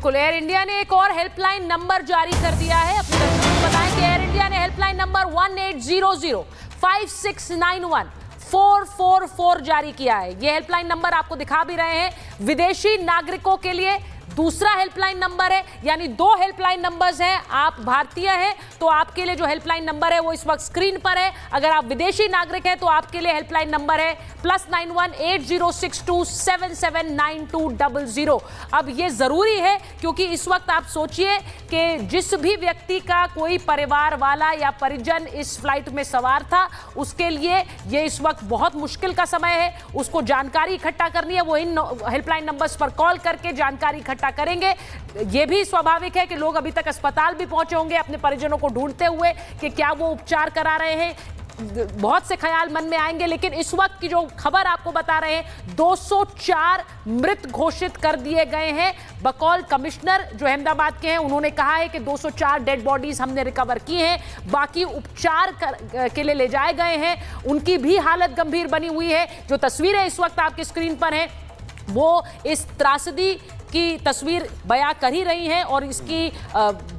बिल्कुल, air India ने एक और हेल्पलाइन नंबर जारी कर दिया है। अपने दर्शकों को बताएं कि एयर इंडिया ने हेल्पलाइन नंबर 1800-5691-444 जारी किया है। यह हेल्पलाइन नंबर आपको दिखा भी रहे हैं, विदेशी नागरिकों के लिए दूसरा हेल्पलाइन नंबर है, यानी दो हेल्पलाइन नंबर्स हैं। आप भारतीय हैं तो आपके लिए जो हेल्पलाइन नंबर है वो इस वक्त स्क्रीन पर है। अगर आप विदेशी नागरिक हैं तो आपके लिए हेल्पलाइन नंबर है +91 8062779200। अब ये जरूरी है क्योंकि इस वक्त आप सोचिए कि जिस भी व्यक्ति का कोई परिवार वाला या परिजन इस फ्लाइट में सवार था, उसके लिए ये इस वक्त बहुत मुश्किल का समय है। उसको जानकारी इकट्ठा करनी है, वो इन हेल्पलाइन नंबर्स पर कॉल करके जानकारी इकट्ठा करेंगे। यह भी स्वाभाविक है कि लोग अभी तक अस्पताल भी पहुंचे होंगे अपने परिजनों को ढूंढते हुए कि क्या वो उपचार करा रहे हैं। बहुत से ख्याल मन में आएंगे, लेकिन इस वक्त की जो खबर आपको बता रहे हैं, 204 मृत घोषित कर दिए गए हैं। बकौल कमिश्नर जो अहमदाबाद के हैं, उन्होंने कहा है कि 204 डेड बॉडीज हमने रिकवर की हैं, बाकी उपचार के लिए ले जाए गए हैं। उनकी भी हालत गंभीर बनी हुई है। जो तस्वीरें इस वक्त आपकी स्क्रीन पर हैं वो इस त्रासदी की तस्वीर बयां कर ही रही हैं और इसकी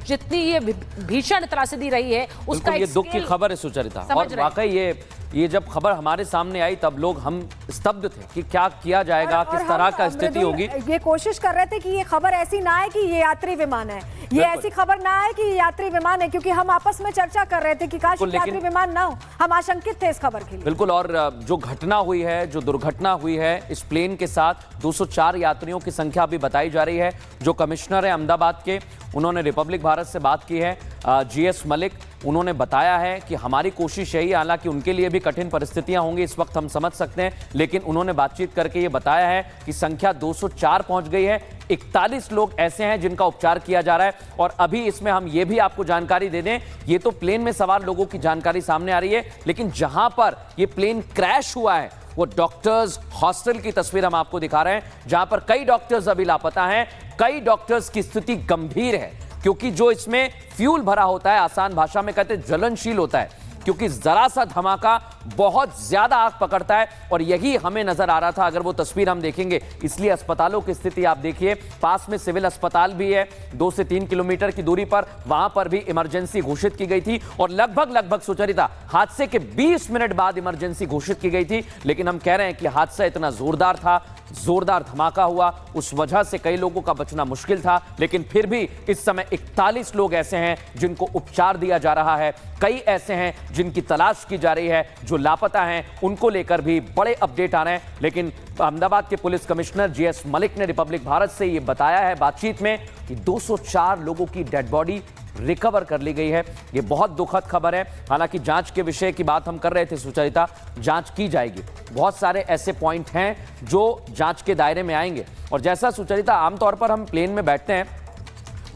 जितनी ये भीषण त्रासदी रही है उसका ये दुख की खबर है सुचरिता। और वाकई ये जब खबर हमारे सामने आई तब लोग हम स्तब्ध थे कि क्या किया जाएगा, किस तरह का स्थिति होगी। ये कोशिश कर रहे थे कि ये खबर ऐसी ना आए कि ये यात्री विमान है, ये ऐसी खबर ना आए कि ये यात्री विमान है, क्योंकि हम आपस में चर्चा कर रहे थे कि काश यात्री विमान ना हो। हम आशंकित थे इस खबर के लिए। बिल्कुल, और जो घटना हुई है, जो दुर्घटना हुई है इस प्लेन के साथ, 204 यात्रियों की संख्या अभी बताई जा रही है। जो कमिश्नर है अहमदाबाद के, उन्होंने रिपब्लिक भारत से बात की है, GS मलिक, उन्होंने बताया है कि हमारी कोशिश यही, हालांकि उनके लिए भी कठिन परिस्थितियां होंगी इस वक्त, हम समझ सकते हैं, लेकिन उन्होंने बातचीत करके ये बताया है कि संख्या 204 पहुंच गई है। 41 लोग ऐसे हैं जिनका उपचार किया जा रहा है। और अभी इसमें हम ये भी आपको जानकारी दे दें, ये तो प्लेन में सवार लोगों की जानकारी सामने आ रही है, लेकिन जहां पर ये प्लेन क्रैश हुआ है वो डॉक्टर्स हॉस्टल की तस्वीर हम आपको दिखा रहे हैं, जहां पर कई डॉक्टर्स अभी लापता हैं। कई डॉक्टर्स की स्थिति गंभीर है, क्योंकि जो इसमें फ्यूल भरा होता है, आसान भाषा में कहते हैं ज्वलनशील होता है, क्योंकि जरा सा धमाका बहुत ज्यादा आग पकड़ता है। और यही हमें नजर आ रहा था अगर वो तस्वीर हम देखेंगे। इसलिए अस्पतालों की स्थिति आप देखिए, पास में सिविल अस्पताल भी है 2 से 3 किलोमीटर की दूरी पर, वहां पर भी इमरजेंसी घोषित की गई थी। और लगभग सुचरिता हादसे के 20 मिनट बाद इमरजेंसी घोषित की गई थी। लेकिन हम कह रहे हैं कि हादसा इतना जोरदार था, जोरदार धमाका हुआ, उस वजह से कई लोगों का बचना मुश्किल था। लेकिन फिर भी इस समय 41 लोग ऐसे हैं जिनको उपचार दिया जा रहा है। कई ऐसे हैं जिनकी तलाश की जा रही है, जो लापता हैं, उनको लेकर भी बड़े अपडेट आ रहे हैं। लेकिन अहमदाबाद के पुलिस कमिश्नर GS मलिक ने रिपब्लिक भारत से यह बताया है बातचीत में कि 204 लोगों की डेड बॉडी रिकवर कर ली गई है। यह बहुत दुखद खबर है। हालांकि जांच के विषय की बात हम कर रहे थे सुचरिता, जांच की जाएगी। बहुत सारे ऐसे पॉइंट हैं जो जांच के दायरे में आएंगे। और जैसा सुचरिता, आमतौर पर हम प्लेन में बैठते हैं,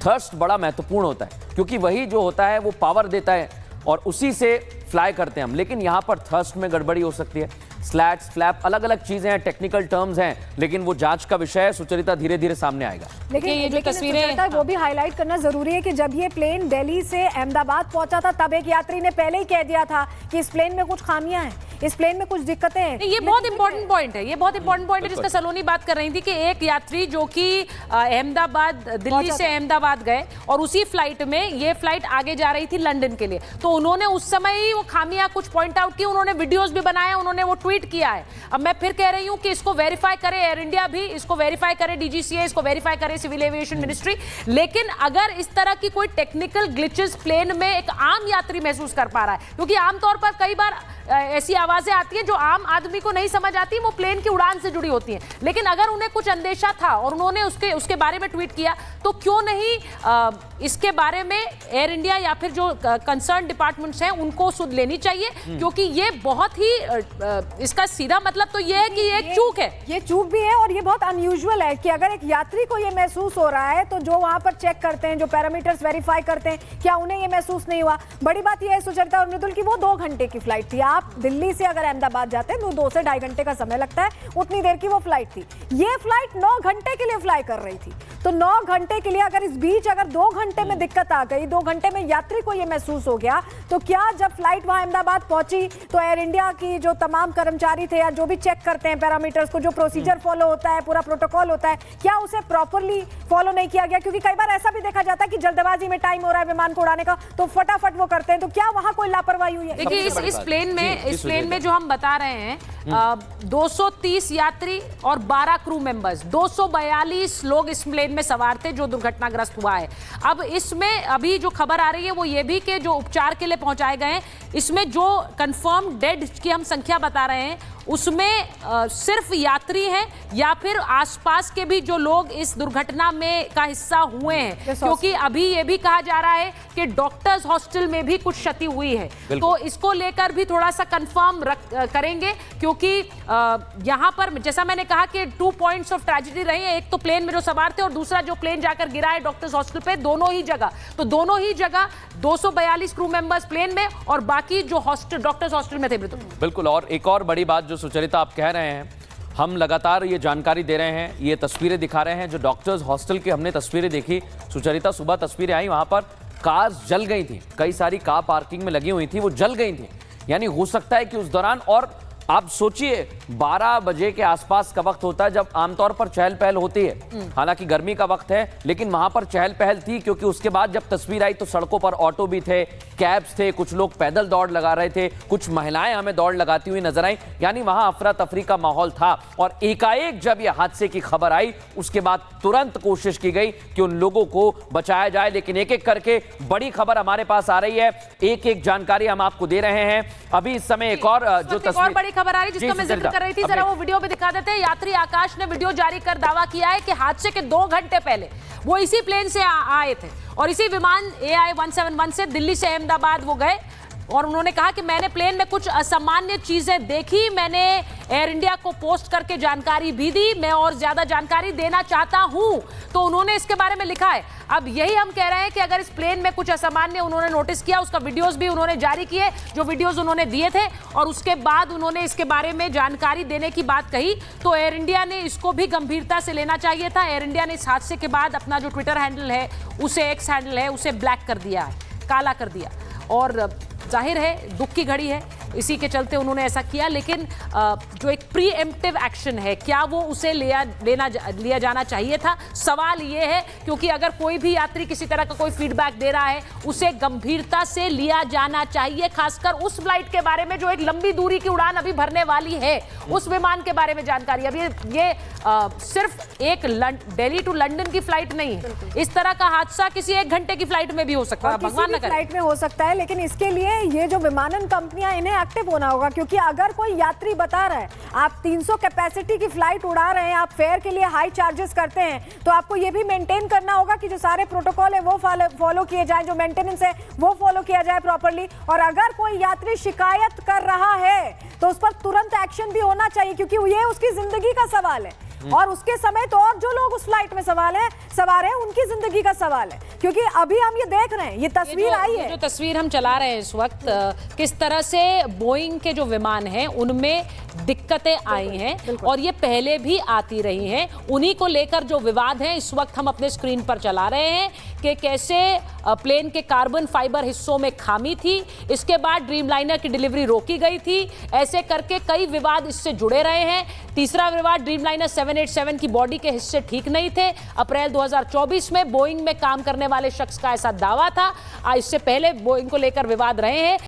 थर्स्ट बड़ा महत्वपूर्ण होता है, क्योंकि वही जो होता है वो पावर देता है और उसी से फ्लाई करते हैं हम। लेकिन यहां पर थर्स्ट में गड़बड़ी हो सकती है। स्लैट्स, फ्लैप, अलग अलग चीजें हैं, टेक्निकल टर्म्स हैं, लेकिन वो जांच का विषय है। सुचरिता धीरे धीरे सामने आएगा। लेकिन ये जो तस्वीरें, वो भी हाईलाइट करना जरूरी है कि जब ये प्लेन दिल्ली से अहमदाबाद पहुंचा था, तब एक यात्री ने पहले ही कह दिया था कि इस प्लेन में कुछ खामियां हैं, इस प्लेन में कुछ दिक्कतें हैं। ये बहुत इंपॉर्टेंट पॉइंट है, ये बहुत इंपॉर्टेंट पॉइंट है जिसका सलोनी बात कर रही थी कि एक यात्री जो कि अहमदाबाद, दिल्ली से अहमदाबाद गए और उसी फ्लाइट में ये फ्लाइट आगे जा रही थी लंदन के लिए, तो उन्होंने उस समय ही वो खामियां कुछ पॉइंट आउट की, उन्होंने वीडियोस भी बनाए, उन्होंने वो ट्वीट किया है। अब मैं फिर कह रही हूं कि इसको वेरीफाई करे एयर इंडिया भी, इसको वेरीफाई करे DGCA, इसको वेरीफाई करे सिविल एविएशन मिनिस्ट्री। लेकिन अगर इस तरह की कोई टेक्निकल ग्लिचेस प्लेन में एक आम यात्री महसूस कर पा रहा है, क्योंकि आमतौर पर कई बार ऐसी आवाजें आती हैं जो आम आदमी को नहीं समझ आती, वो प्लेन की उड़ान से जुड़ी होती हैं। लेकिन अगर उन्हें कुछ अंदेशा था और उन्होंने उसके बारे में ट्वीट किया, तो क्यों नहीं इसके बारे में एयर इंडिया या फिर जो कंसर्न डिपार्टमेंट्स हैं उनको सुध लेनी चाहिए, क्योंकि ये बहुत ही इसका सीधा मतलब तो ये है कि ये एक चूक है। ये चूक भी है और ये बहुत अनयूजुअल है कि अगर एक यात्री को ये महसूस हो रहा है, तो जो वहां पर चेक करते हैं, जो पैरामीटर्स वेरीफाई करते हैं, क्या उन्हें ये महसूस नहीं हुआ? बड़ी बात ये है सुचरिता और मृदुल की वो 2 घंटे की फ्लाइट थी। आप आप दिल्ली से अगर अहमदाबाद जाते हैं तो 2 से 2.5 घंटे का समय लगता है, उतनी देर की वो फ्लाइट थी। ये फ्लाइट 9 घंटे के लिए फ्लाई कर रही थी। तो 9 घंटे के लिए अगर इस बीच अगर 2 घंटे में दिक्कत आ गई, 2 घंटे में यात्री को ये महसूस हो गया, तो क्या जब फ्लाइट वहां अहमदाबाद पहुंची तो एयर इंडिया की जो तमाम कर्मचारी थे या जो भी चेक करते हैं पैरामीटर्स को, जो प्रोसीजर फॉलो होता है, पूरा प्रोटोकॉल होता है, क्या उसे प्रॉपरली फॉलो नहीं किया गया? क्योंकि कई बार ऐसा भी देखा जाता है कि जल्दबाजी में टाइम हो रहा है विमान को उड़ाने का तो फटाफट वो करते हैं, तो क्या वहां कोई लापरवाही हुई है? देखिए इस प्लेन में जो हम बता रहे हैं 230 यात्री और 12 क्रू मेंबर्स, 242 लोग इस प्लेन में सवार थे जो दुर्घटनाग्रस्त हुआ है। अब इसमें अभी जो खबर आ रही है वो ये भी कि जो उपचार के लिए पहुंचाए गए हैं, इसमें जो कंफर्म डेड की हम संख्या बता रहे हैं उसमें सिर्फ यात्री हैं या फिर आसपास के भी जो लोग इस दुर्घटना में का हिस्सा हुए हैं, क्योंकि अभी ये भी कहा जा रहा है कि डॉक्टर्स हॉस्टल में भी कुछ क्षति हुई है। तो इसको लेकर भी थोड़ा सा कंफर्म करेंगे, क्योंकि यहाँ पर जैसा मैंने कहा कि 2 पॉइंट्स ऑफ ट्रेजेडी रही है। एक तो प्लेन में जो सवार थे और दूसरा जो प्लेन जाकर गिरा है डॉक्टर्स हॉस्टल पे, दोनों ही जगह 242 क्रू मेंबर्स प्लेन में और बाकी जो डॉक्टर्स हॉस्टल में थे। बिल्कुल। और एक और बड़ी बात जो सुचरिता आप कह रहे हैं, हम लगातार ये जानकारी दे रहे हैं, ये तस्वीरें दिखा रहे हैं। जो डॉक्टर्स हॉस्टल की हमने तस्वीरें देखी सुचरिता, सुबह तस्वीरें आई, वहां पर कार्स जल गई थी, कई सारी कार पार्किंग में लगी हुई थी, वो जल गई थी। यानी हो सकता है कि उस दौरान, और आप सोचिए 12 बजे के आसपास का वक्त होता है जब आमतौर पर चहल पहल होती है, हालांकि गर्मी का वक्त है, लेकिन वहां पर चहल पहल थी, क्योंकि उसके बाद जब तस्वीर आई तो सड़कों पर ऑटो भी थे, कैब्स थे, कुछ लोग पैदल दौड़ लगा रहे थे, कुछ महिलाएं हमें दौड़ लगाती हुई नजर आई। यानी वहां अफरा तफरी का माहौल था। और एकाएक जब यह हादसे की खबर आई उसके बाद तुरंत कोशिश की गई कि उन लोगों को बचाया जाए, लेकिन एक एक करके बड़ी खबर हमारे पास आ रही है, एक एक जानकारी हम आपको दे रहे हैं। अभी इस समय एक और जो तस्वीर बड़ी खबर आ रही है जिसका मैं जिक्र कर रही थी, जरा वो वीडियो भी दिखा देते हैं। यात्री आकाश ने वीडियो जारी कर दावा किया है कि हादसे के 2 घंटे पहले वो इसी प्लेन से आए थे और इसी विमान AI-171 से दिल्ली से अहमदाबाद वो गए, और उन्होंने कहा कि मैंने प्लेन में कुछ असामान्य चीजें देखी, मैंने एयर इंडिया को पोस्ट करके जानकारी भी दी, मैं और ज्यादा जानकारी देना चाहता हूं, तो उन्होंने इसके बारे में लिखा है। अब यही हम कह रहे हैं कि अगर इस प्लेन में कुछ असामान्य उन्होंने नोटिस किया, उसका वीडियोस भी उन्होंने जारी किए, जो वीडियोस उन्होंने दिए थे, और उसके बाद उन्होंने इसके बारे में जानकारी देने की बात कही, तो एयर इंडिया ने इसको भी गंभीरता से लेना चाहिए था। एयर इंडिया ने इस हादसे के बाद अपना जो ट्विटर हैंडल है उसे, एक्स हैंडल है उसे ब्लैक कर दिया है, काला कर दिया, और जाहिर है दुख की घड़ी है, इसी के चलते उन्होंने ऐसा किया। लेकिन जो एक प्रीएम्प्टिव एक्शन है, क्या वो उसे लिया जाना चाहिए था? सवाल ये है, क्योंकि अगर कोई भी यात्री किसी तरह का कोई फीडबैक दे रहा है उसे गंभीरता से लिया जाना चाहिए, खासकर उस फ्लाइट के बारे में जो एक लंबी दूरी की उड़ान अभी भरने वाली है, उस विमान के बारे में जानकारी। अब ये सिर्फ एक दिल्ली टू लंदन की फ्लाइट नहीं है, इस तरह का हादसा किसी 1 घंटे की फ्लाइट में भी हो सकता है, भगवान न करे। फ्लाइट में हो सकता है, लेकिन इसके लिए ये जो विमानन कंपनियां, इन्हें एक्टिव होना होगा, क्योंकि अगर कोई यात्री बता रहा है आप 300 कैपेसिटी की फ्लाइट उड़ा रहे हैं, आप फेयर के लिए हाई चार्जेस करते हैं, तो आपको ये भी मेंटेन करना होगा कि जो सारे प्रोटोकॉल है वो फॉलो किए जाएं, जो मेंटेनेंस है वो फॉलो किया जाए प्रॉपर्ली। और अगर कोई यात्री शिकायत कर रहा है तो उस पर तुरंत एक्शन भी होना चाहिए, क्योंकि ये उसकी जिंदगी का सवाल है, और उसके समेत और जो लोग उस फ्लाइट में सवार हैं उनकी जिंदगी का सवाल है। क्योंकि अभी हम ये देख रहे हैं, ये तस्वीर आई है, जो तस्वीर हम चला रहे हैं इस वक्त, किस तरह से बोइंग के जो विमान हैं उनमें दिक्कतें आई हैं, और ये पहले भी आती रही हैं। उन्हीं को लेकर जो विवाद है इस वक्त हम अपने स्क्रीन पर चला रहे हैं कि कैसे प्लेन के कार्बन फाइबर हिस्सों में खामी थी, इसके बाद ड्रीमलाइनर की डिलीवरी रोकी गई थी, ऐसे करके कई विवाद इससे जुड़े रहे हैं। तीसरा विवाद, ड्रीमलाइनर 787 की बॉडी के हिस्से ठीक नहीं थे। अप्रैल 2024 में बोइंग में काम करने वाले शख्स का ऐसा दावा था। इससे पहले बोइंग को लेकर विवाद रहे हैं।